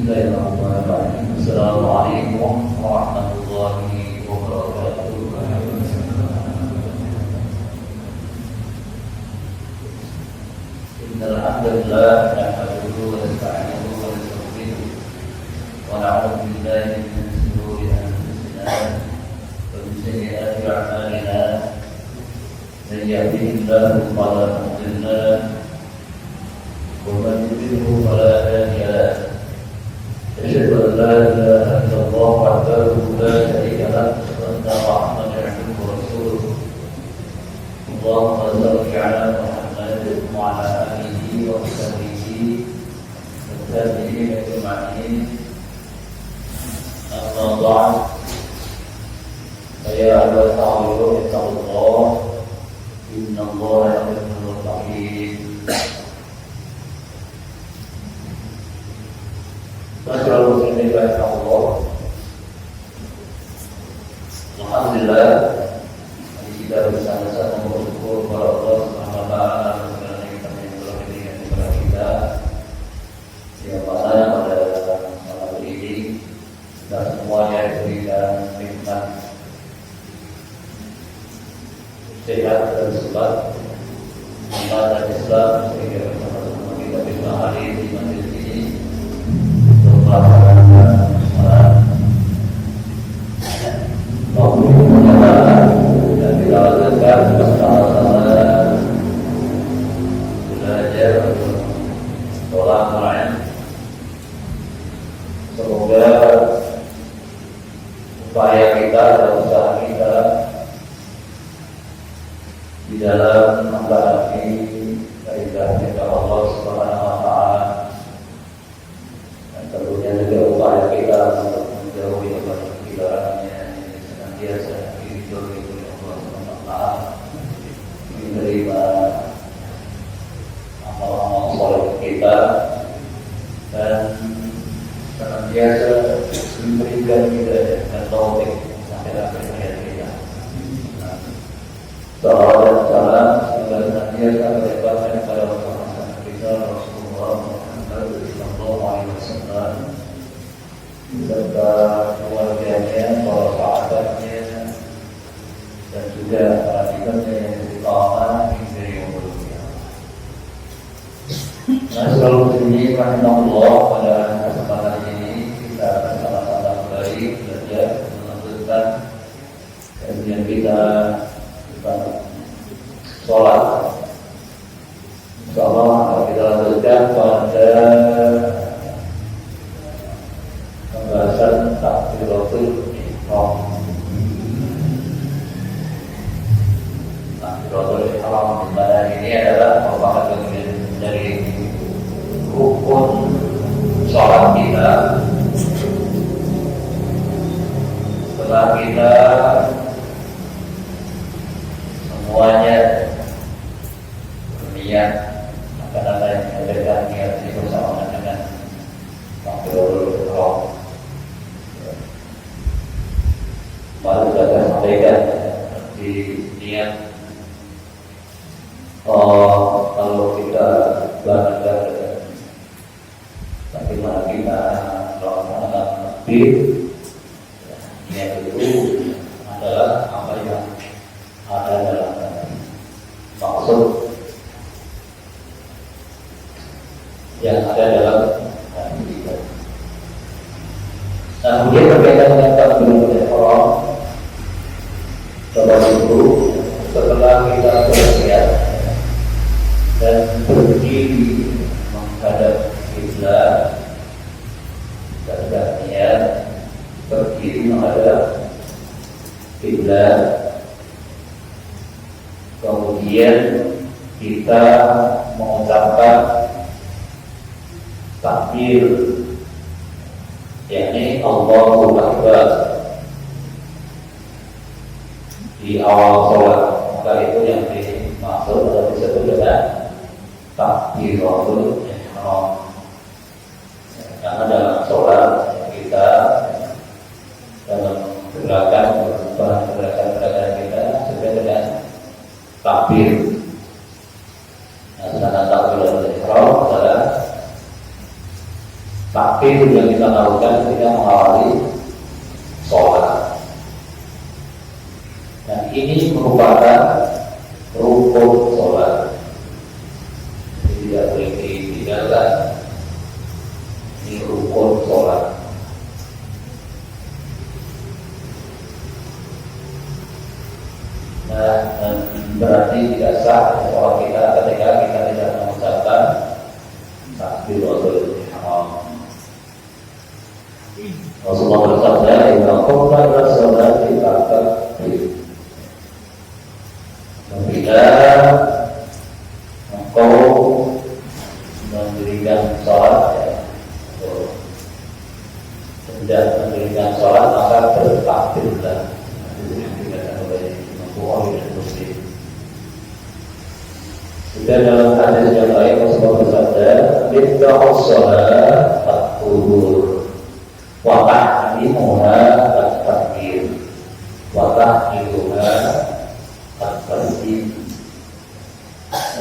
Bismillahirrahmanirrahim. Assalamualaikum warahmatullahi wabarakatuh. Innal hamdalillah nahmaduhu wa nasta'inuhu wa nastaghfiruh wa na'udzu billahi min shururi anfusina wa min sayyiati a'malina. Man yahdihillahu fala mudilla lahu wa man yudlil fala hadiya lahu. أشهد أن لا إله إلا الله وحده لا شريك له وأن محمدا عبده ورسوله. اللهم صل على محمد وعلى آله وصحبه والتابعين أجمعين. أما بعد فيا أيها الصالحون اتقوا الله إن الله يحب المتقين. Masyaallah muslimin rahimahullah. Alhamdulillah kita bersama-sama bersyukur kepada Allah Subhanahu wa taala karena kita memberikan kepada kita yang mana pada malam ini kita semuanya diberikan nikmat sehat dan selamat dan Islam sehingga bersama-sama kita bisa hadir di majelis ini melaksanakan sholat maupun menjalankan dan kita lanjutkan bersama-sama belajar sholat malam. Semoga upaya kita dan usaha kita di dalam menghadapi perintah Allah Subhanahu wa taala, tentunya juga upaya kita untuk menjauhi kebenarannya senantiasa diridhoi oleh Allah Subhanahu wa taala, menerima amal-amal saleh kita dan senantiasa memberikan kita dan taufik sampai akhir hayat kita. Salawat dan salam semoga senantiasa terlimpahkan kepada Rasulullah kita Rasulullah Sallallahu Alaihi Wasallam beserta keluarganya, para sahabatnya, dan juga para ibadah yang istiqamah hingga yaumul qiyamah. Masyaallah muslimin rahimahullah, pada kesempatan ini kita akan sama-sama kembali belajar melanjutkan kajian kita tentang sholat. Insyaallah kita lanjutkan pada pembahasan takbiratul ihram. Takbiratul ihram pada ini adalah merupakan bagian dari rukun sholat kita. Setelah kita semuanya berniat akan ada yang membedakan niat ini bersamaan dengan takbiratul ihram. Baru kita sampaikan di niat kalau kita belajar bagaimana kita melaksanakan takbir, niat itu adalah apa yang ada dalam maksud yang ada dalam hati kita. Nah, kemudian berkaitan dengan takbiratul ihram, Bapak Ibu, setelah kita berniat dan berdiri menghadap kiblat dan berniat berdiri menghadap kiblat, kemudian kita mengucapkan takbir, yakni Allahu Akbar di awal sholat. Maka itu yang dimaksud atau disebut dengan takbiratul ihram. Karena dalam sholat kita dalam gerakan kita sesuai dengan takbir. Nah, sedangkan takbiratul ihram adalah takbir yang kita lakukan ketika mengawali sholat. Dan ini merupakan rukun sholat, jadi tidak boleh ditinggalkan. Ini rukun sholat. Nah, berarti tidak sah sholat kita ketika kita tidak mengucapkan takbiratul ihram. Rasulullah bersabda, "Inna qumna ila sholati fakabir." Apabila engkau mendirikan sholat, hendak mendirikan sholat, maka bertakbirlah. Yang dikatakan oleh Bukhari dan Muslim. Dan dalam hadis yang lain Rasulullah bersabda, "Iftahus sholat fakubur, wa ta'limuha at-takbir, wa ta'limuha at-tasbih."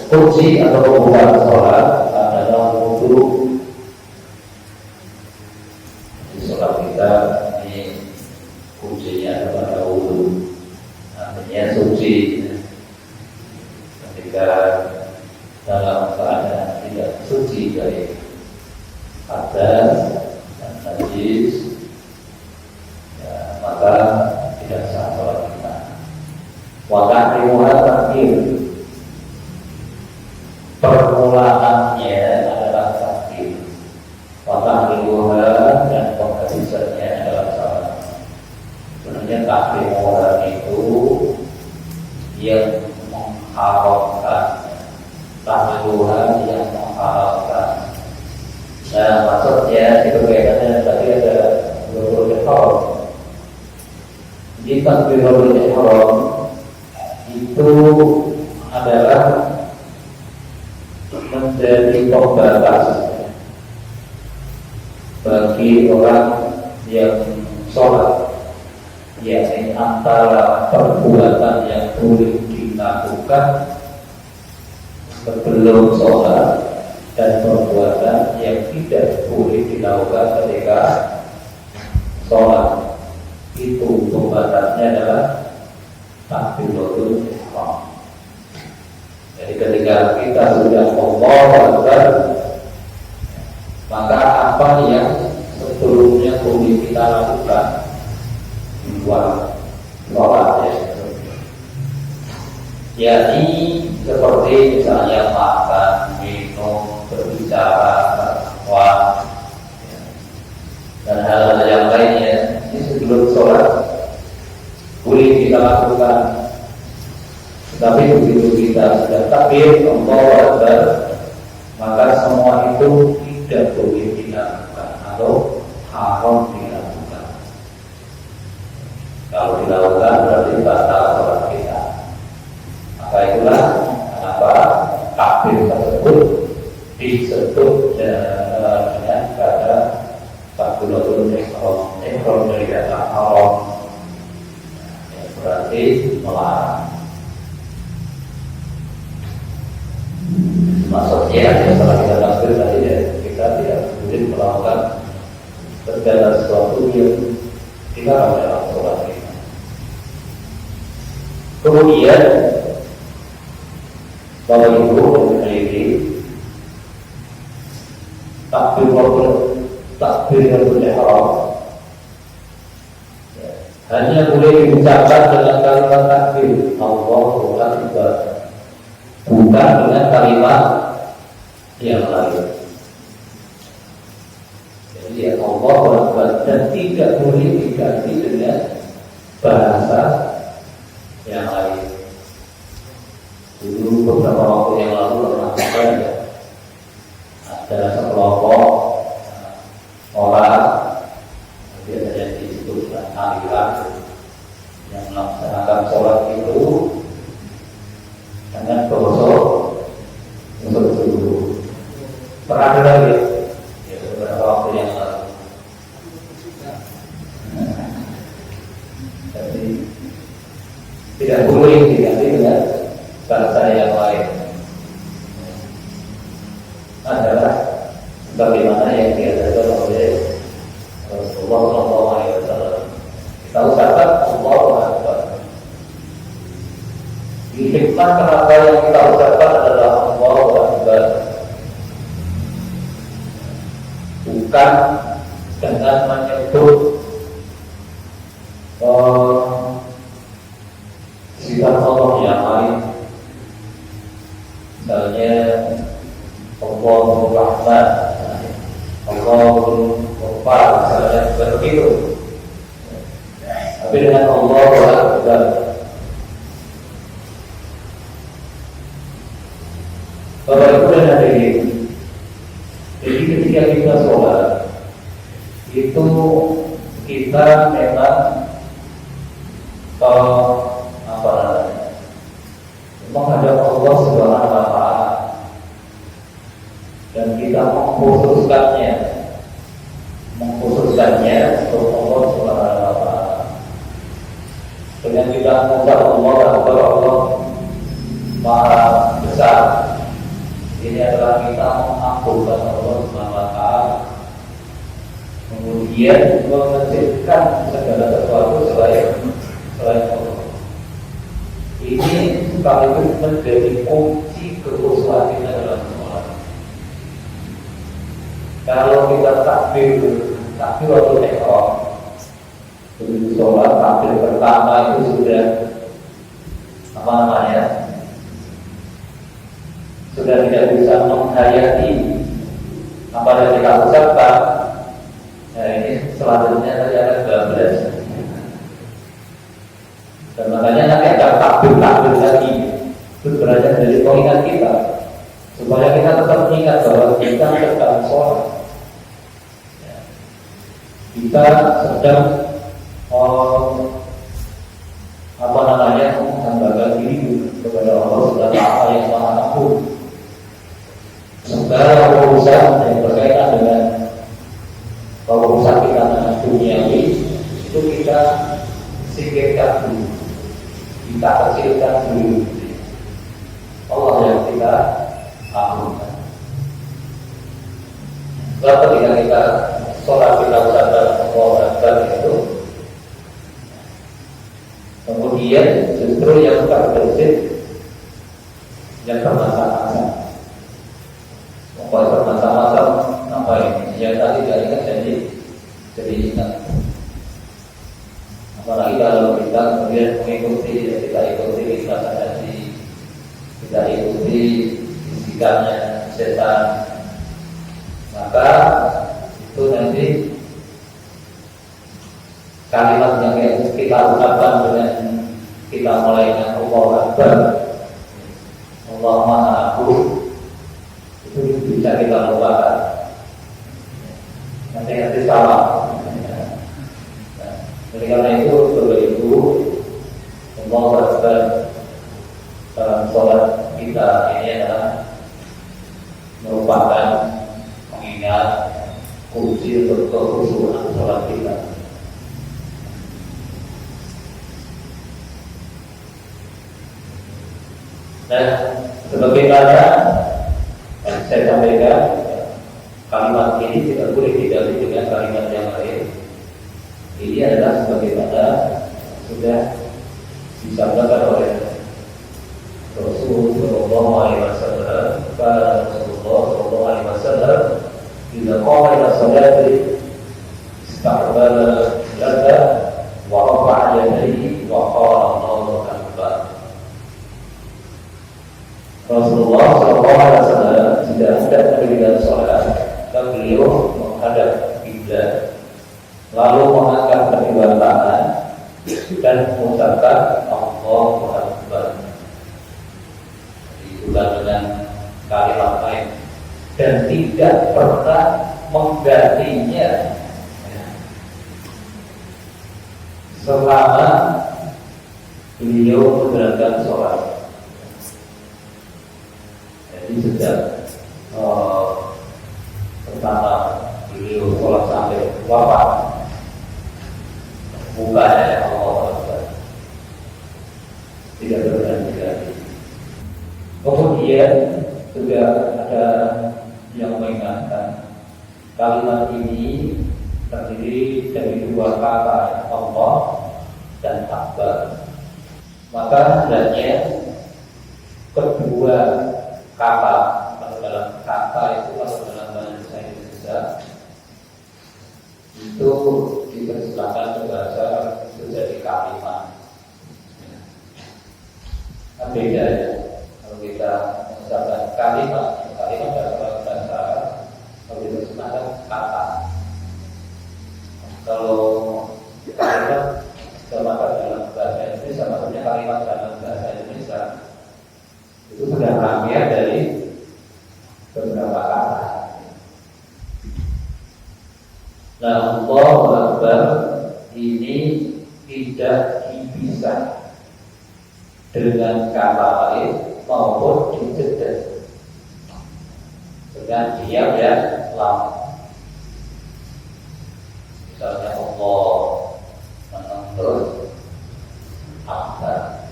Kunci atau pembukaan sholat adalah wudu. Di sholat kita ini kuncinya adalah wudu, artinya suci. Ketika dalam keadaan tidak suci dari hadas dan najis, ya, maka tidak sah sholat kita. Wakatimuha takbir, permulaannya adalah takbir. Wakatimuha dan penghabisannya adalah salat. Sebenarnya takbir itu yang mengharamkan, tahliluhan yang menghalalkan. Nah, maksudnya itu kaitannya tadi ada takbiratul ihram. Di takbiratul ihram itu adalah menjadi pembatas bagi orang yang sholat, yakni antara perbuatan yang boleh dilakukan sebelum sholat dan perbuatan yang tidak boleh dilakukan ketika sholat. Itu pembatasnya adalah takbiratul ihram. Jadi ketika kita sudah Allahu Akbar, maka apa yang sebelumnya boleh kita lakukan di luar sholat, yakni seperti misalnya makan, minum, berbicara, berkhutbah, dan hal-hal yang lainnya, ini sebelum sholat boleh kita lakukan. Tetapi begitu kita sudah takbir Allahu Akbar, maka semua itu tidak boleh dilakukan atau haram dilakukan. Kalau dilakukan berarti batal sholat kita. Maka itulah kenapa takbir tersebut disebut dengan kata takbiratul ihram. Ihram dari kata haram, berarti melarang. Maksudnya setelah kita takbir tadi, kita tidak boleh melakukan segala sesuatu yang dilarang dalam sholat kita. Kemudian Bapak Ibu memiliki takbiratul ihram hanya boleh diucapkan dengan kalimat takbir Allahu Akbar, bukan dengan kalimat yang lain. Jadi Allahu Akbar, dan tidak boleh diganti dengan bahasa yang lain. Dulu beberapa waktu yang lalu pernah ada sekelompok orang, biasanya disebut aliran, yang melaksanakan sholat itu dengan gosok dulu. Pernah ada lagi ya, beberapa waktu yang lalu. Jadi tidak boleh diganti dengan bahasa yang lain. Cuma kenapa yang kita ucapkan adalah Allahu Akbar, bukan dengan menyebut sifat Allah yang lain, misalnya Allahur Rahman, Allahur Ghafar, misalnya begitu. Tapi dengan Allahu Akbar, Bapak Ibu dan hadirin, jadi ketika kita sholat itu kita memang apa namanya, menghadap Allah Subhanahu wa Ta'ala, dan kita mengkhususkannya untuk Allah Subhanahu wa Ta'ala. Dengan kita mengucap Allah Akbar, Allah Maha Besar, ini adalah kita mengakukan Allah Subhanahu wa Ta'ala, kemudian mengecilkan segala sesuatu selain Allah. Ini sekaligus menjadi kunci kekhusyuan kita dalam sholat. Kalau kita takbir waktu ihram, begitu sholat takbir pertama itu sudah apa namanya, sudah tidak bisa menghayati apa yang kita ucapkan. Nah ini selanjutnya tadi ada 12. Dan makanya nanti ada takbir lagi, itu belajar dari pengingat kita, supaya kita tetap ingat bahwa kita sedang sholat, kita sedang apa namanya, menghambakan diri kepada Allah Subhanahu wa Ta'ala yang Maha Agung. Segala urusan yang berkaitan dengan urusan kita dengan duniawi itu kita singkirkan dulu, kita kecilkan dulu. Allah yang kita agungkan. Sebab ketika kita sholat kita ucapkan Allahu Akbar itu, kemudian justru yang tak bersih, yang bermasalah-masalah. Pokoknya bermasalah-masalah apa ini? Yang tadi tidak ingat jadi ingat. Apalagi kalau kita kemudian mengikuti, ya kita ikuti ibadah haji, kita ikuti bisikannya setan, maka itu nanti kalimat yang kita ucapkan dengan kita mulai dengan Allahu Akbar, Allah Maha Agung, itu bisa kita lupakan. Nanti salah. Jadi karena itu Bapak Ibu, Allahu Akbar dalam sholat kita ini adalah merupakan mengingat kunci untuk kekhusyuan sholat kita. Dan sebagaimana saya sampaikan, kalimat ini tidak boleh diganti dengan kalimat yang lain. Ini adalah sebagaimana sudah disampaikan oleh Rasulullah SAW. Rasulullah SAW bila qala ila salati istaqbala lada wa rafa'a yadayhi wa qala Allahu Akbar. Rasulullah SAW tidak hendak mendirikan sholat, dan beliau menghadap kiblat, lalu mengangkat kedua tangan dan mengucapkan Allahu Akbar. Diulang dengan kalimat lain dan tidak pernah menggantinya selama beliau menjalankan sholat. Jadi sejak pertama beliau sholat sampai wafat, bukannya Allah Akbar, tidak berganti lagi. Kemudian juga ada yang mengingatkan kalimat ini terdiri dari dua kata, Allah dan Akbar. Maka hendaknya kedua kata, kalau dalam kata itu, kalau dalam bahasa Indonesia itu dipersilakan membaca itu jadi kalimat. Nah, beda ya. Kalau kita mengucapkan kalimat dalam bahasa kalau dipersilakan kata. Kalau kalimat sama dalam bahasa Indonesia, maksudnya kalimat dalam bahasa Indonesia itu sudah rangkaian dari beberapa kata. Nah, Allahu Akbar ini tidak dipisah dengan kata lain maupun dijeda dengan diam dan lam. Misalnya Allah menentur Akbar,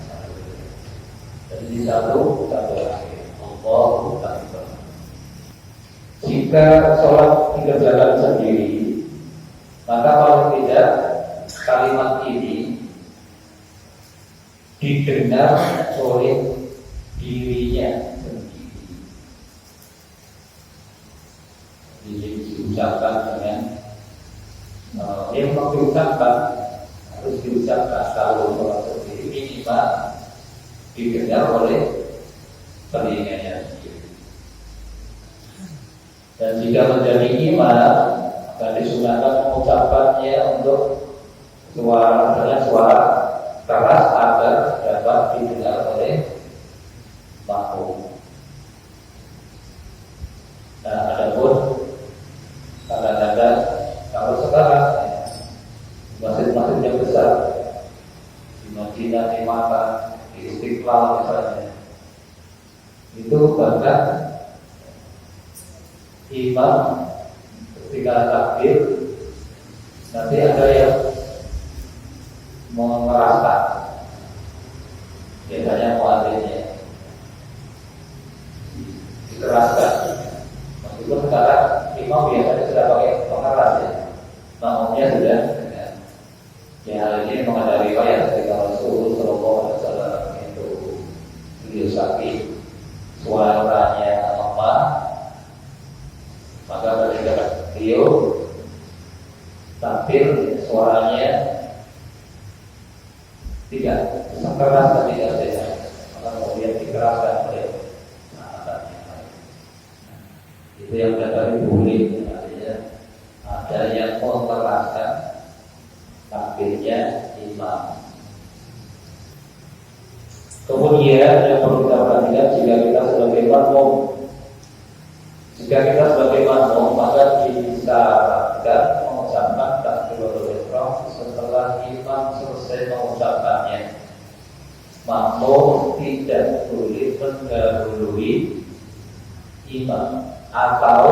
jadi di satu akhir Allahu Akbar. Jika sholat dikerjakan sendiri, maka paling tidak kalimat ini didengar oleh dirinya sendiri. Jadi diucapkan dengan yang mau diucapkan harus diucapkan kalau sholat sendiri minimal didengar oleh telinganya sendiri. Dan jika menjadi imam, maka disunahkan mengucapkannya untuk suara keras agar dapat didengar oleh makmum. Nah, adapun kadang-kadang kalau sekarang masjid-masjid yang besar di Madinah, di Makkah, di Istiqlal misalnya, itu bahkan imam ketika takbir nanti ada yang mengeraskan, biasanya muadzinnya dikeraskan. Meskipun sekarang imam biasanya sudah pakai pengeras ya, makmumnya sudah. Ya, hal ini memang ada riwayat dari Rasulullah SAW itu beliau sakit, suaranya lemah, maka ketika beliau takbir suaranya tidak sekeras dan tidak sehat, maka kemudian dikeraskan oleh anak-anaknya. Itu yang dari boleh, artinya ada yang mengeraskan takbirnya imam. Kemudian yang perlu kita perhatikan, jika kita sebagai makmum, maka disarankan mengucapkan takbiratul ihram setelah imam selesai mengucapkannya. Makmum tidak boleh mendahului imam atau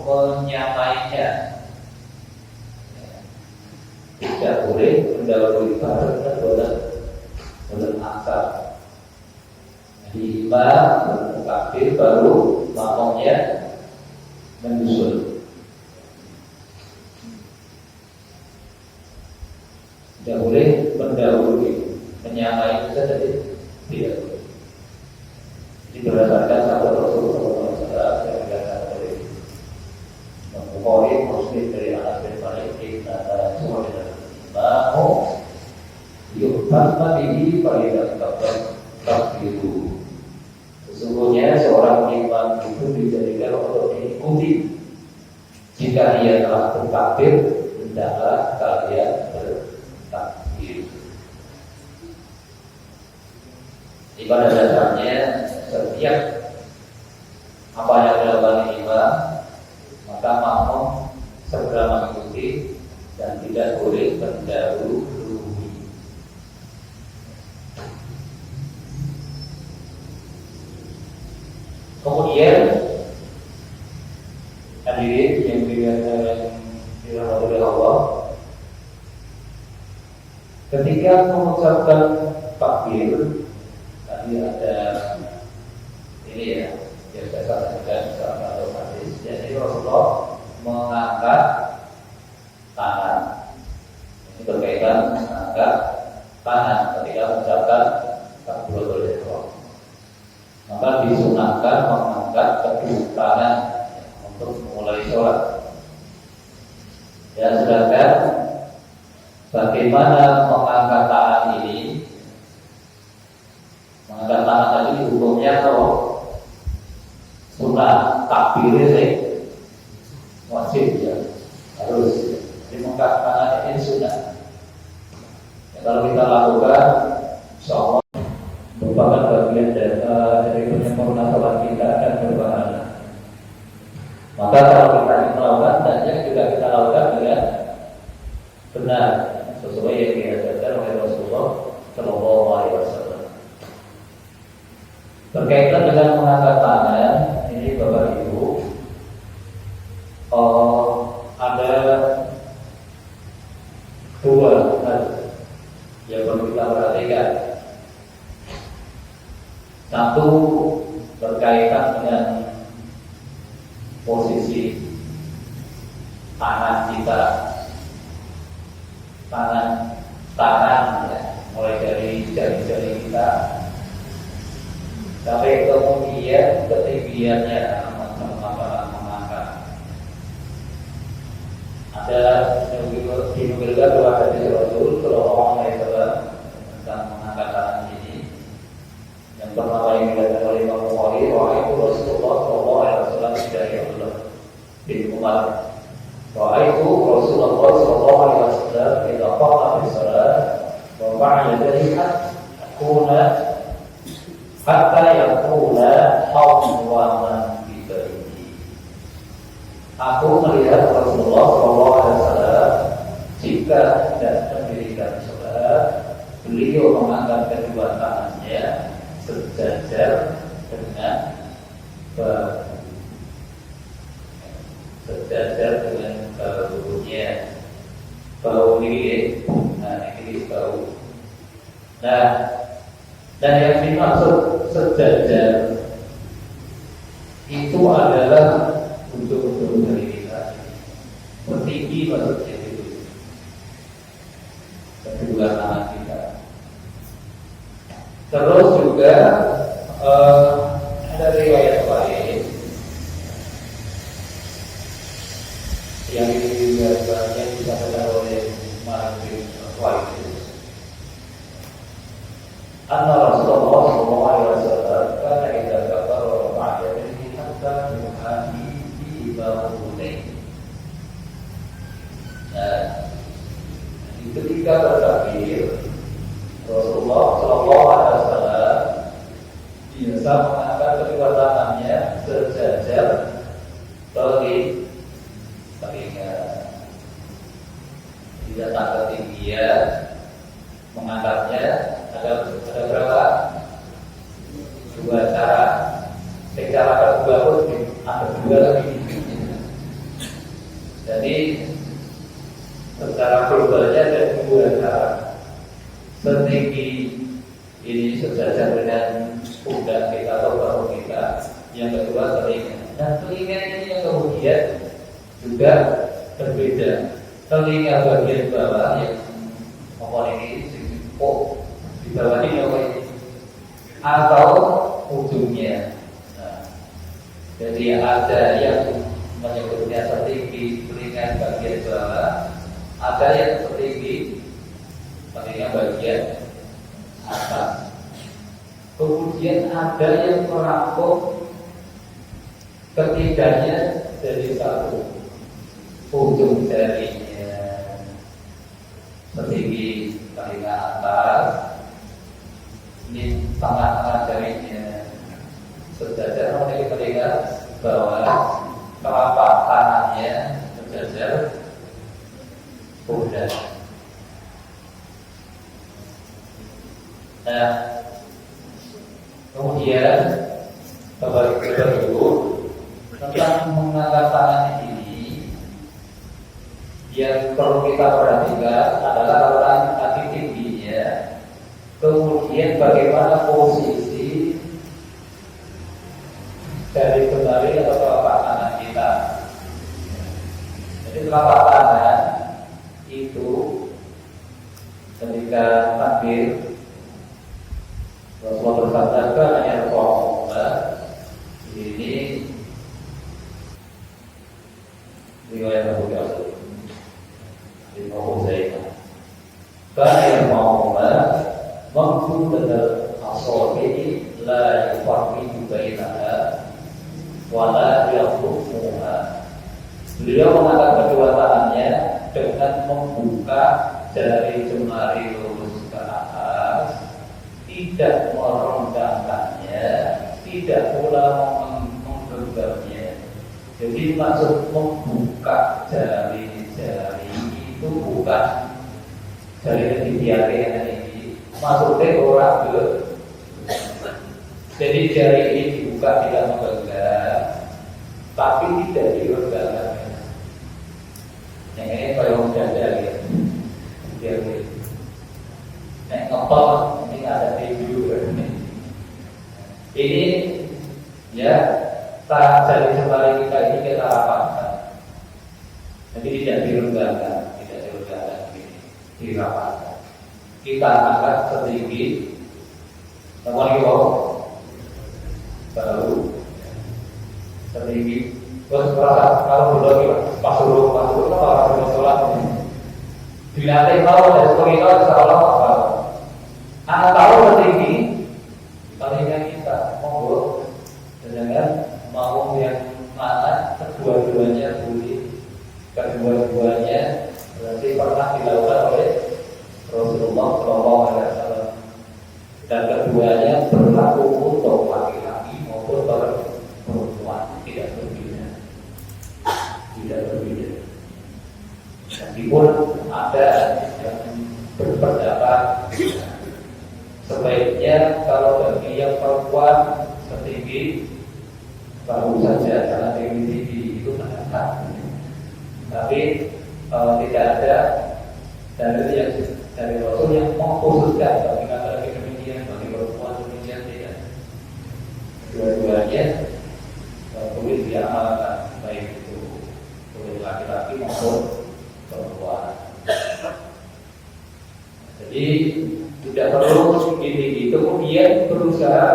menyamainya. Tidak boleh mendahului bareng boleh asal. Jadi imam takbir baru makmumnya menyusul. Tidak boleh mendahului, menyamai itu saja tidak boleh. Jadi berdasarkan sabda Rasulullah SAW yang dikatakan oleh Bukhari, Muslim dari Anas bin Malik, kata semua dari imamu yuhtamma bihi faidah takbiru. Sesungguhnya seorang imam itu dijadikan untuk diikuti. Jika ia telah bertakbir, hendaklah kalian bertakbir. Pada dasarnya setiap apa yang dilakukan imam, maka makmum segera mengikuti dan tidak boleh mendahului. Kemudian hadirin yang dirahmati oleh Allah, ketika mengucapkan takbir tadi ada ini ya, yang saya sampaikan dalam hadis. Jadi Rasulullah mengangkat tangan. Ini berkaitan mengangkat tangan ketika mengucapkan takbiratul ihram. Ya, sedangkan bagaimana mengangkat tangan ini? Mengangkat tangan tadi hukumnya kalau sunnah takbir sih wajib ya, harus. Jadi mengangkat tangan ini sunnah. Ya, kalau kita lakukan, insya Allah merupakan bagian dari penyempurnaan sholat kita dan berpahala. Maka kalau kita ingin melakukan, hendaknya juga kita lakukan dengan benar, sesuai yang diajarkan oleh Rasulullah Shallallahu Alaihi Wasallam. Berkaitan dengan mengangkat tangan, ini Bapak Ibu, ada dua hal yang perlu kita perhatikan. Satu, berkaitan dengan posisi tangan kita, tangan ya, mulai dari jari-jari kita sampai kemudian ketinggiannya mengangkat. Ada dinukilkan dua hadis Rasul Shallallahu Alaihi Wasallam tentang mengangkat tangan ini. Yang pertama yang dikatakan oleh Imam Bukhari, wahai Rasulullah Shallallahu Alaihi Wasallam dari Abdullah bin Umar, wahai Rasulullah Shallallahu Alaihi Wasallam kita qala fi salat wa ma'a yadihi hatta yakuna hawwan bi baiti. Aku melihat Rasulullah Shallallahu Alaihi Wasallam jika tidak mendirikan salat, beliau mengangkat kedua tangannya sejajar dengan bahunya, bahu ini, nah ini bahu. Nah, dan yang dimaksud sejajar itu adalah ujung-ujung dari kita, setinggi maksudnya itu kedua tangan kita. Terus juga ada riwayat lain yang disampaikan oleh Malik bin Khuwailid, anna Rasulullah sallallahu alaihi wasallam kana idza kafara wa ma'a yadihi hatta yuhadi bi bahulayhi. Nah, ketika bertakbir Rasulullah sallallahu alaihi wasallam biasa mengangkat kedua tangannya sejajar telinga. Tidak tak ketinggian, mengangkatnya ada berapa? Dua cara. Cara kedua pun ada dua lagi. Jadi secara globalnya ada dua cara. Setinggi ini sejajar dengan pundak kita atau bahu kita. Yang kedua telinga. Nah, telinga ini yang kemudian juga berbeda. Telinga bagian bawah yang ini di bawah ini atau ujungnya. Nah, jadi ada yang menyebutnya setinggi telinga bagian bawah, ada yang setinggi telinga bagian atas. Kemudian ada yang merangkum ketiganya jadi satu, ujung jarinya setinggi telinga atas, ini tengah-tengah jarinya sejajar dengan telinga bawah, telapak tangannya sejajar pundak. Nah, kemudian Bapak Ibu tentang mengangkat tangan ini yang perlu kita perhatikan adalah orang kaki tingginya, kemudian bagaimana posisi dari jari atau telapak tangan kita. Jadi telapak tangan itu ketika takbir Rasulullah bersabda hanya Rasulullah ini riwayat Abu Dawud. dengan membuka jari jemari lurus ke atas, tidak merenggangkannya, tidak pula menggenggamnya. Jadi maksud membuka jari-jari itu bukan jari dibiarkan ini, maksudnya orang ke. Jadi jari ini dibuka tidak menggenggam, tapi tidak direnggangkan. Yang ini kalau dada gitu, biar gitu. Nek ngepel ini ada video ini ya, jari jemari kita ini kita rapatkan. Jadi tidak direnggangkan, dirapatkan. Kita angkat sedikit, namun ini baru sedikit. Terus merasa kalau sudah pas suruh kalau sudah sholat dilatih tahu dan seperti itu seolah apa? Anak tahu sedikit, palingnya kita monggo, jangan mau yang mana kedua-duanya boleh, kedua-duanya berarti pernah dilakukan oleh Rasulullah SAW, dan keduanya berlaku untuk laki-laki maupun perempuan, tidak berbeda. Meskipun ada yang berpendapat sebaiknya kalau bagi yang perempuan setinggi baru saja karena tinggi itu mendekat. Tapi tidak ada dari Rasul yang mengkhususkan bagi laki-laki demikian, bagi perempuan demikian, tidak. Dua-duanya boleh diamalkan, baik itu boleh laki-laki maupun perempuan. Jadi tidak perlu tinggi, kemudian berusaha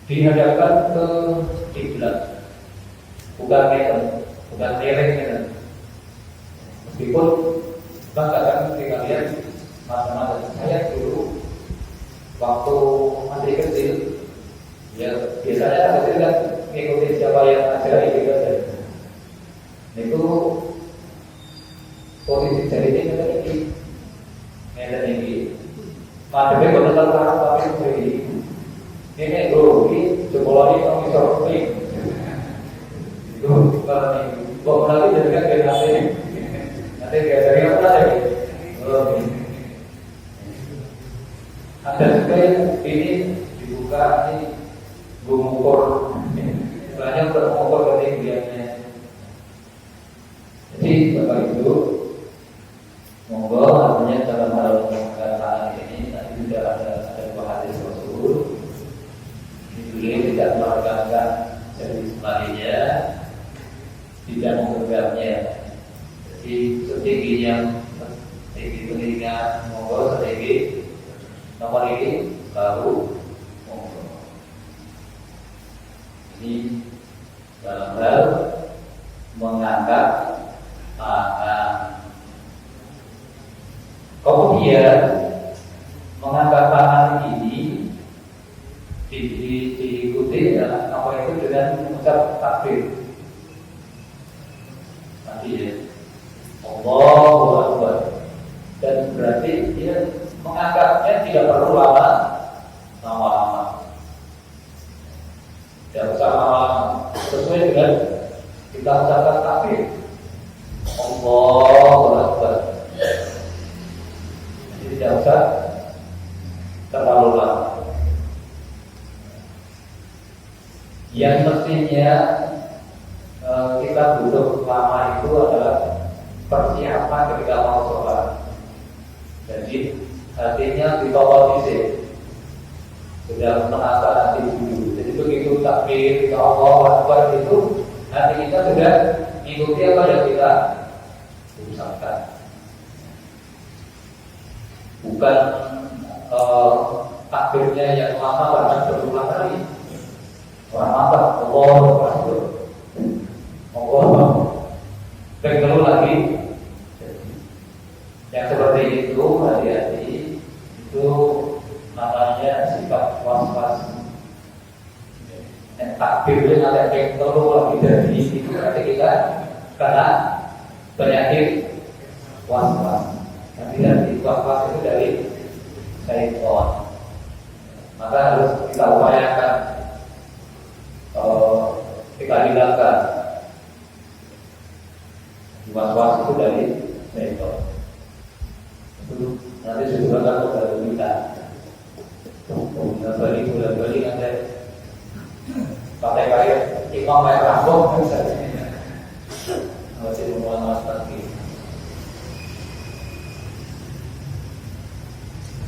dihadapkan ke kiblat, bukan miring. Meskipun kadang kita lihat masa-masa saya dulu waktu masih kecil, ya biasanya kecil kan ngikutin siapa yang ngajari gitu saja. Itu posisi jarinya kita ini, padahal benar-benar orang tapi begini. Ini sekolah ini orang bisa rugi. Itu kalau ini, kok nanti jadikan generasi nanti dari apa lagi? Ada juga yang ini dibuka ini mengukur, banyak mengukur ketinggiannya. Jadi bapak ibu, monggo artinya dalam hal pengangkatan ini nanti sudah ada hadis Rasul. Beliau tidak merenggangkan jari jemarinya, tidak menggenggamnya. Jadi setingginya, setinggi telinga, monggo setinggi nomor ini baru monggo. Ini dalam hal mengangkat tangan. Kemudian mengangkat tangan ini diikuti ya, apa itu dengan mengucap takbir. Nanti ya, Allahu Akbar. Dan berarti dia mengangkatnya tidak perlu lama-lama. Tidak usah lama-lama. Sesuai dengan kita ucapkan takbir. Allahu Akbar. Jadi tidak usah terlalu lama. Yang mestinya kita butuh lama itu adalah persiapan ketika mau sholat. Jadi hatinya ditolak fisik, sudah menata hati dulu. Jadi begitu takbir ke Allah Akbar itu, hati kita sudah mengikuti apa yang kita ucapkan. Bukan takbirnya yang lama bahkan berulang kali. Orang mantap, Allah Akbar, Allah Akbar, lagi. Yang seperti itu hati-hati, itu namanya sifat was-was. Yang takbirnya ada yang lagi dari itu berarti kita kena penyakit was-was. Nanti dari was-was itu dari syaitan. Maka harus kita upayakan kita hilangkan was-was itu dari syaitan. Itu nanti disebutkan kepada kita. Bulan-bulan nanti pakai kayak imam kayak rambut misalnya. Masih mengulang lagi.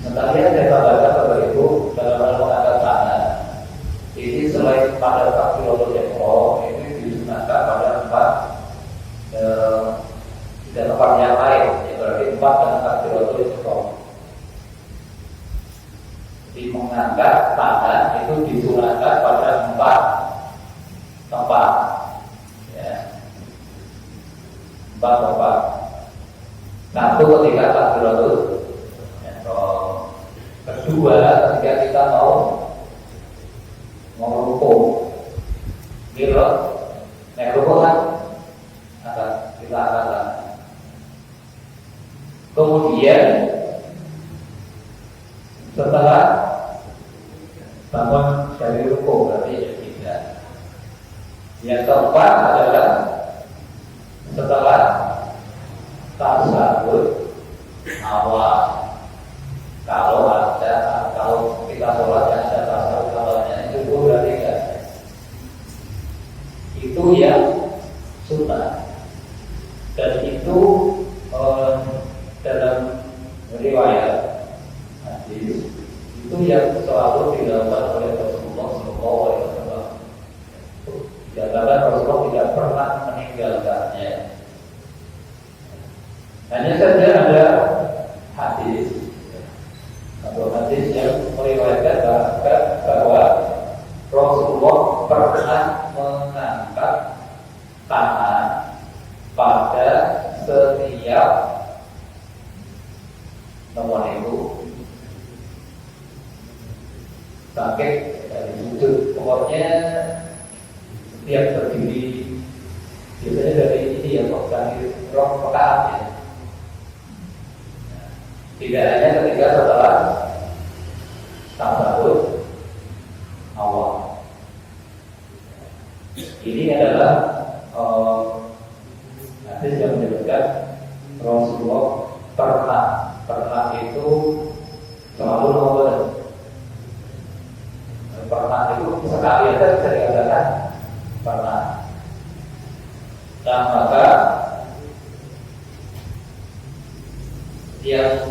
Tadi ada kata-kata Bapak Ibu dalam mengangkat tangan. Ini selain pada takbiratul ihram ini disunahkan pada tempat yang lain, berarti 4 dan takbiratul ihram. Jadi mengangkat tangan itu disunahkan pada 4 tempat. Ya. 4 tempat. Satu ketika takbiratul ihram. Kedua ketika kita mau rukuk. Gitu. Naik rukuk kan kita angkat. Kemudian setelah bangun dari rukuk berarti tidak. Yang keempat adalah setelah tasyahud awal. Kalau kita sholat yang ada tasyahud awalnya itu berarti tidak. Itu yang sunnah. Dan itu dalam riwayat hadis itu yang selalu dilakukan oleh Rasulullah SAW. Dikatakan Rasulullah tidak pernah meninggalkannya. Hanya saja ada hadis atau hadis yang meriwayatkan bahwa Rasulullah pernah mengangkat tangan pada setiap nomor itu sakit dari sujud. Pokoknya setiap berdiri biasanya dari ini ya kok dari rong rakaat ya. Tidak hanya ketika setelah tasyahud awal. Ini adalah hadis yang menyebutkan Rasulullah pernah itu selalu nomor. Pernah itu sekali aja bisa dikatakan pernah. Nah maka yang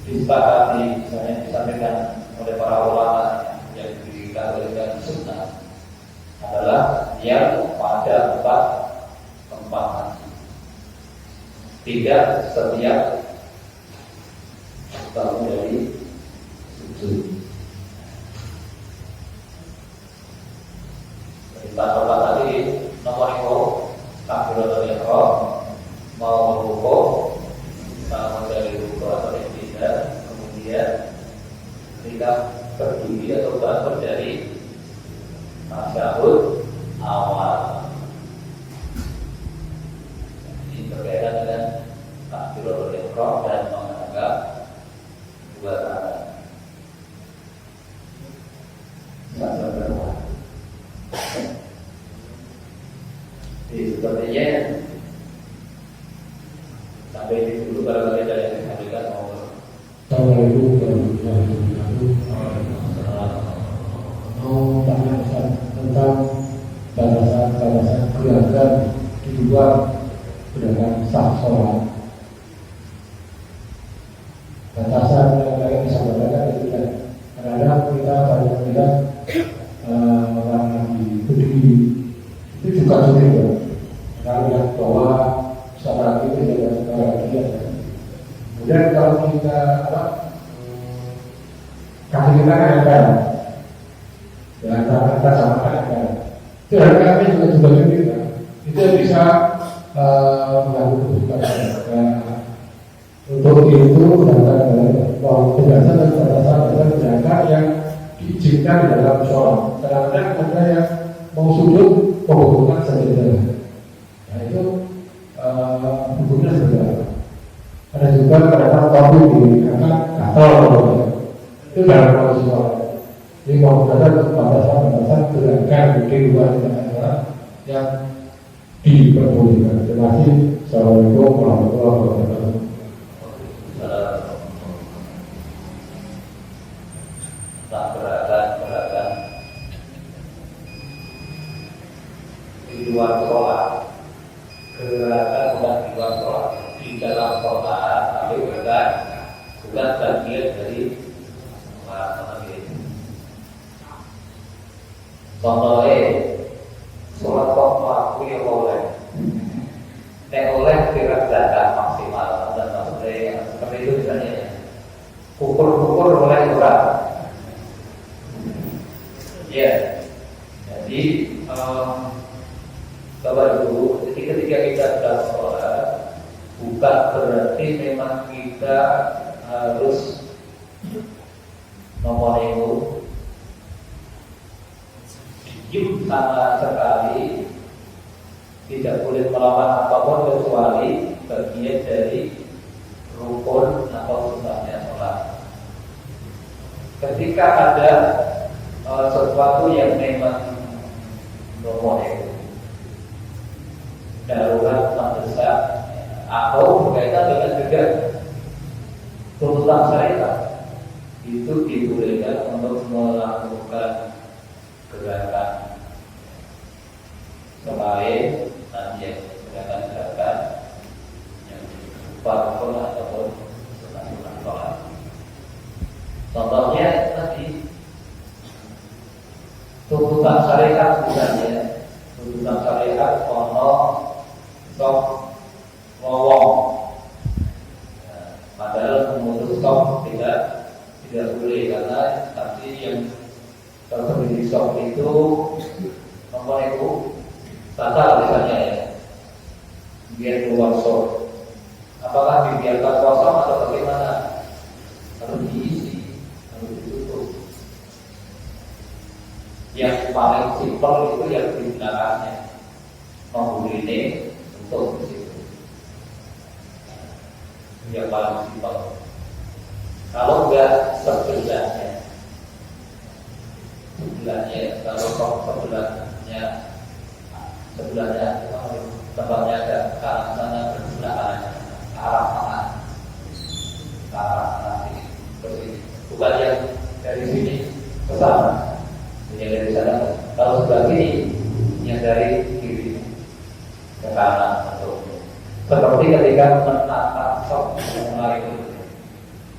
disepakati misalnya disampaikan oleh para ulama yang dikategorikan sunnah adalah yang pada 4 tempat, tidak setiap bangun dari sujud. Jadi 4 tempat tadi nomor itu takbiratul ihram, mau rukuk, bangun dari rukuk atau tidak, kemudian ketika berdiri atau bangun dari tasyahud awal. Ini berkaitan dengan takbiratul ihram dan mengangkat 2 tangan. Sampai berapa? Jadi sepertinya sampai di dulu kalau kita yang disampaikan mau. Assalamualaikum warahmatullahi wabarakatuh. Mau tanya tentang batasan gerakan di luar gerakan sah sholat. Batasan yang lain disampaikan itu kan kadang kita banyak melihat orang yang berdiri itu juga sulit ya. Kalau lihat bahwa sholat itu tidak bahagia. Kemudian kalau kita kaki kita kan ada, dan kita sama ada. Itu kami juga sulit kan. Itu bisa mengganggu kebutuhan. Untuk itu berdasarkan gerakan yang diizinkan dalam sholat. Kadang-kadang ada yang mau sujud membutuhkan sajadah. Nah itu tapi dikatakan gatal itu dalam kondisi sholat. Jadi kalau ada batasan-batasan gerakan di luar yang diperbolehkan. Terima kasih. Assalamualaikum warahmatullahi wabarakatuh. Tak gerakan di luar sholat, gerakan bukan di luar sholat, di dalam sholat, tapi bukan bagian dari contohnya sholat kok waktu yang oleh kira zakat maksimal dan maksudnya yang seperti itu misalnya ukur oleh orang ya. Jadi Bapak Ibu, jadi ketika kita sedang sholat bukan berarti memang kita harus memonitor diam sama sekali, tidak boleh melawan apapun kecuali bagian dari rukun atau sunnahnya sholat. Ketika ada sesuatu yang memang nomornya darurat mendesak atau berkaitan dengan juga tuntutan syariat, itu dibolehkan untuk melakukan gerakan selain nanti gerakan yang fardu ataupun sunat sholat. Contohnya tadi tuntutan syariat misalnya, tuntutan syariat ono sok ngomong, padahal memutus sok tidak boleh karena nanti yang tersebut di sok itu nomor itu batal misalnya ya, biar keluar sok. Apakah dibiarkan kosong atau bagaimana? Harus diisi, harus ditutup. Yang paling simpel itu yang di belakangnya, menghubungi ini untuk di situ. Yang paling simpel. Kalau enggak sebelahnya, kalau sebelahnya tempatnya ada ke arah sana, bersebelah kanan, ke arah tangan, ke arah sini, seperti ini. Bukan yang dari sini ke sana, yang dari sana. Kalau sebelah kiri, yang dari kiri ke kanan. Seperti ketika menatap sok mulai itu,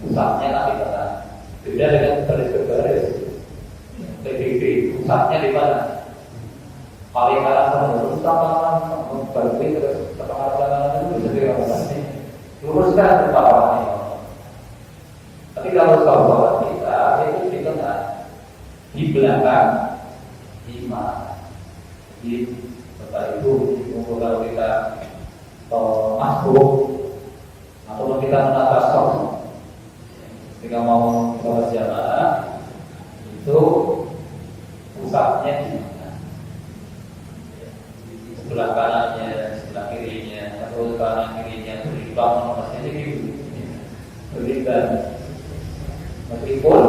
pusatnya tapi kanan. Beda dengan baris-baris. TDB pusatnya di mana? Paling kanan menurut tangan, berbalik terus ke kanan itu bisa dirasakan. Luruskan kepawarannya. Tapi kalau sholat kita itu di tengah, di belakang imam. Jadi Bapak Ibu, kalau kita masuk atau kita menata sholat, ketika mau sholat jamaah itu pusatnya di mana? Di sebelah kanannya, sebelah kirinya, atau kanan kirinya berimbang, maksudnya gitu. Berimbang. Meskipun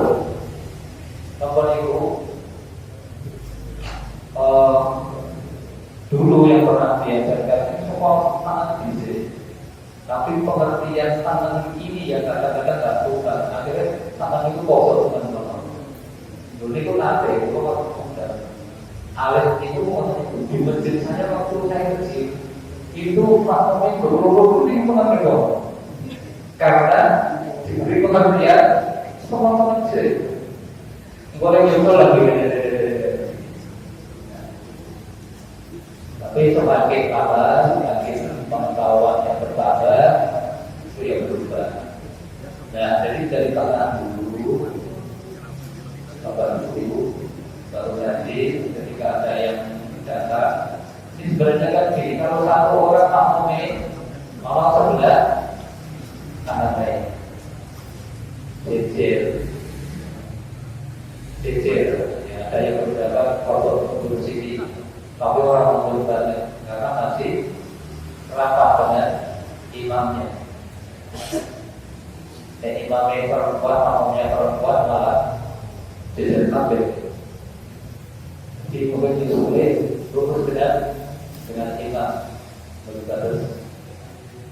nomor itu dulu yang pernah diajarkan semua tangan bisa, tapi pengertian tangan ini yang kadang-kadang tak bukan. Akhirnya tangan itu kosong teman-teman. Dulu itu nanti itu alat itu di masjid saya waktu saya kecil itu maknanya berurut ini mengerti karena diberi pengertian semua pengertian boleh juga lagi. Tapi semakin lama semakin pengetahuan yang bertambah itu yang berubah. Nah jadi dari tangan dulu Bapak Ibu baru nanti ketika ada yang datang ini sebenarnya kan gini, kalau satu orang makmumnya orang sebelah kanan saya jejer ya, ada yang beberapa foto duduk sini tapi orang menurutnya karena masih rapat dengan imamnya. Dan imamnya perempuan, makmumnya perempuan malah tidak kabeh. Jadi mungkin disulit lurus dengan imam. Terus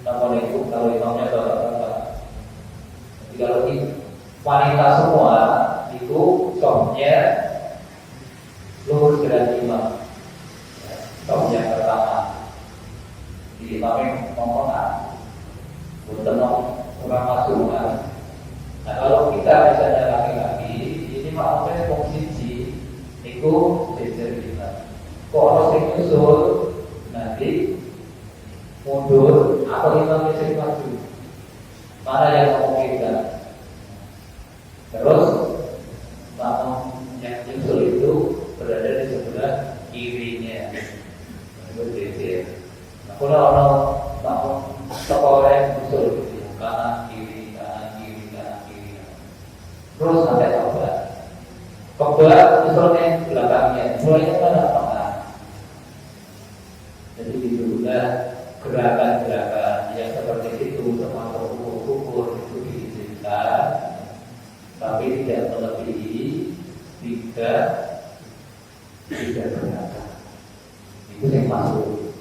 namun itu kalau imamnya bapak-bapak. Jadi kalau wanita semua itu sofnya lurus dengan imam. Sof yang pertama. Jadi imamnya ngomong bukan orang masuk. Nah kalau kita misalnya laki-laki, ini makmumnya posisi itu jejer kita. Kalau sing nyusul nanti mundur atau imamnya sing maju, mana yang memungkinkan? Terus makmum yang nyusul itu berada di sebelah kirinya, berbeda. Nah kalau orang makmum sekolah yang nyusul kanan kiri. Terus sampai tobat. Tobat misalnya belakangnya, mulainya mana tengah. Jadi itulah gerakan-gerakan yang seperti itu termasuk ukur-ukur itu diizinkan, tapi tidak melebihi tiga gerakan. Itu yang masuk.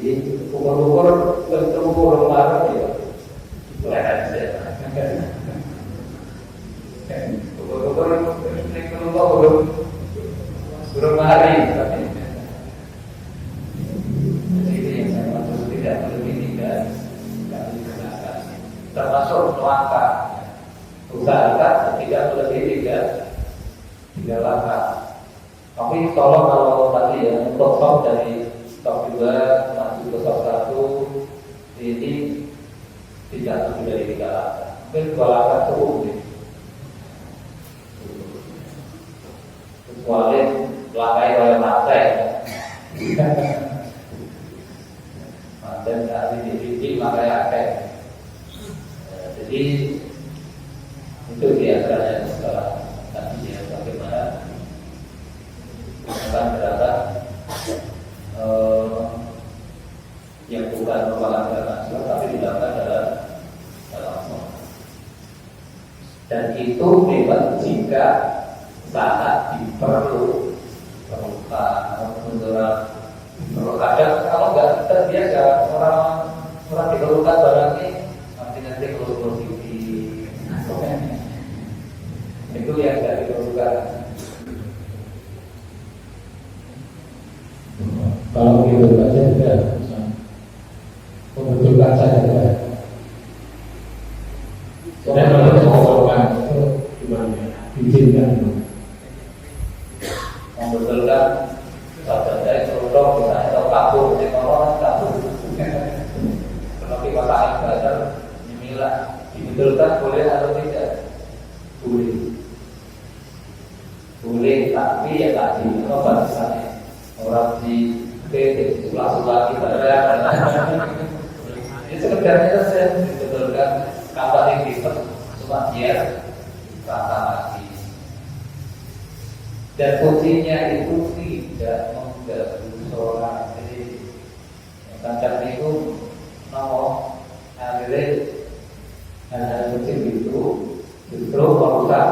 Jadi ukur-ukur lembaga ya. Belum hari jadi yang maksud tidak lebih tiga kali gunakan termasuk langkah usahakan tidak lebih tiga langkah. Tapi tolong kalau tadi ya untuk stop dari stop 2 masuk ke stop 1 ini tidak lebih dari 3 langkah. Mungkin 2 langkah cukup nih. Kecuali langkai oleh lantai. Lantai tadi di lantai akeh. Jadi itu biasanya setelah tadi ya bagaimana akan gerakan yang bukan merupakan gerakan sholat tapi dilakukan dalam sholat. Dan itu memang jika sangat diperlukan. Kalau kadang kalau nggak terbiasa orang diperlukan barang ini nanti keluar TV itu yang nggak diperlukan. Kalau gitu saja tidak bisa membetulkan saja. Saya kalau mengatakan itu gimana? Izinkan dulu. Membetulkan saja contoh misalnya atau kabur, orang kabur. Kalau kita pakai belajar inilah dibetulkan boleh atau tidak? Boleh, tapi ya tadi apa batasannya? Orang di sebelah kita ini sebenarnya saya dibetulkan kabar yang dibuat cuma dia rata lagi. Dan kuncinya itu tidak mengganggu sholat. Jadi macam itu mau akhirnya hal-hal kecil itu justru merusak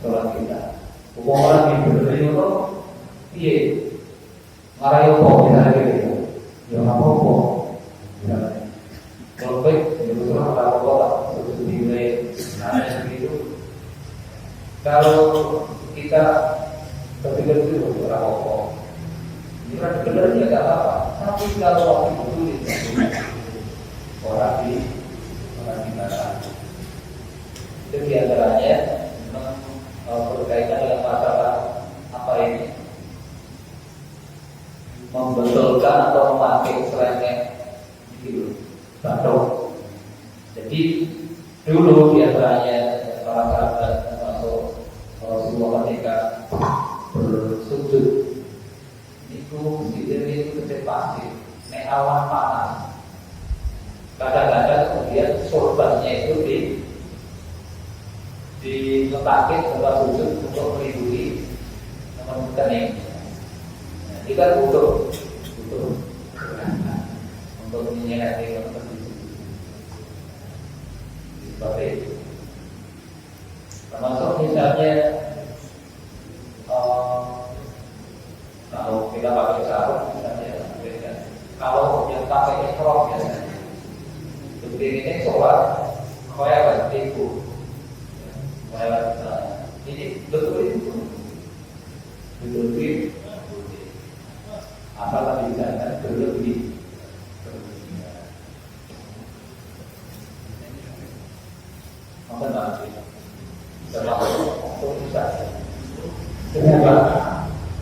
sholat kita. Hukum orang yang berdiri itu iya marah yang kok misalnya gitu ya nggak apa-apa kalau baik ya betul nggak apa-apa sudah dinilai begitu. Kalau kita berpikir itu nggak apa-apa ini kan benar-benar nggak apa-apa. Tapi kalau waktu itu orang di mana itu diantaranya berkaitan dengan masalah apa ini membetulkan atau memakai selengek gitu, batuk. Jadi dulu diantaranya para sahabat termasuk Rasulullah ketika bersujud itu itu kecil pasir, nek awan panas. Kadang-kadang kemudian sorbannya itu diletakkan tempat sujud untuk melindungi teman-teman ini. Kita butuh untuk menyelesaikan seperti itu. kalau yang pakai ihram biasanya. Jadi ini sholat kayak ibu, kayak ini betul itu, apa lagi jangan berlebih. Maka nanti terlalu bisa. Kenapa?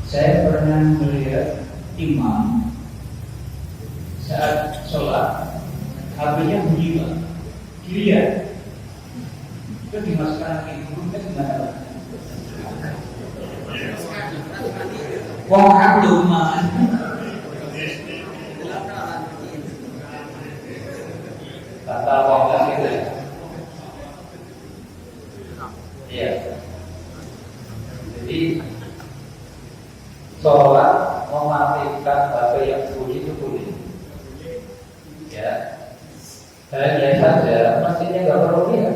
Saya pernah melihat imam saat sholat HP-nya bunyi Pak, dilihat itu dimasukkan ke itu gimana? Wong aku mah Kata wong itu ya. Iya. Jadi sholat mematikan HP yang bunyi itu boleh. Ya. Dan ya saja, mestinya nggak perlu lihat.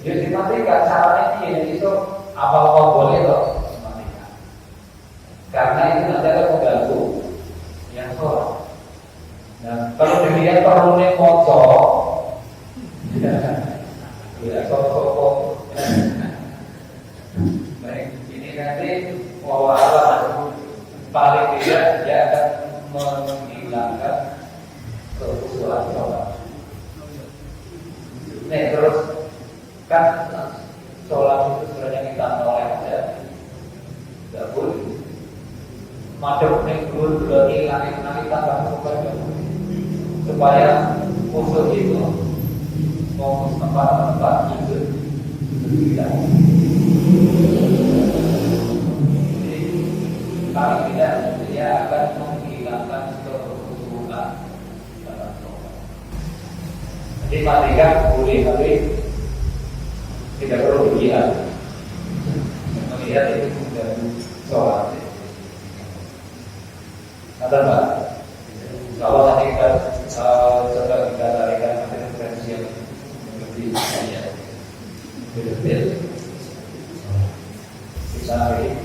Dia dimatikan caranya ini itu apa boleh loh dimatikan. Karena itu nanti akan mengganggu yang sholat. Nah, kalau dilihat perlu nih moco, tidak sokok. Baik, ini nanti wawalan paling tidak dia akan menghilangkan kekhusyuan sholat. Nih terus kan sholat itu sebenarnya kita nolak ya, tidak boleh. Madep nih dulu nanti tambah supaya khusyuk itu fokus tempat-tempat itu tidak. Paling tidak dia akan menghilangkan kekhusyuan dalam sholat. Jadi matikan boleh tapi tidak perlu dilihat. Melihat itu sudah sholat. Ada Pak? Kalau nanti kita coba kita tarikan referensi yang lebih banyak, detail. Bisa hari,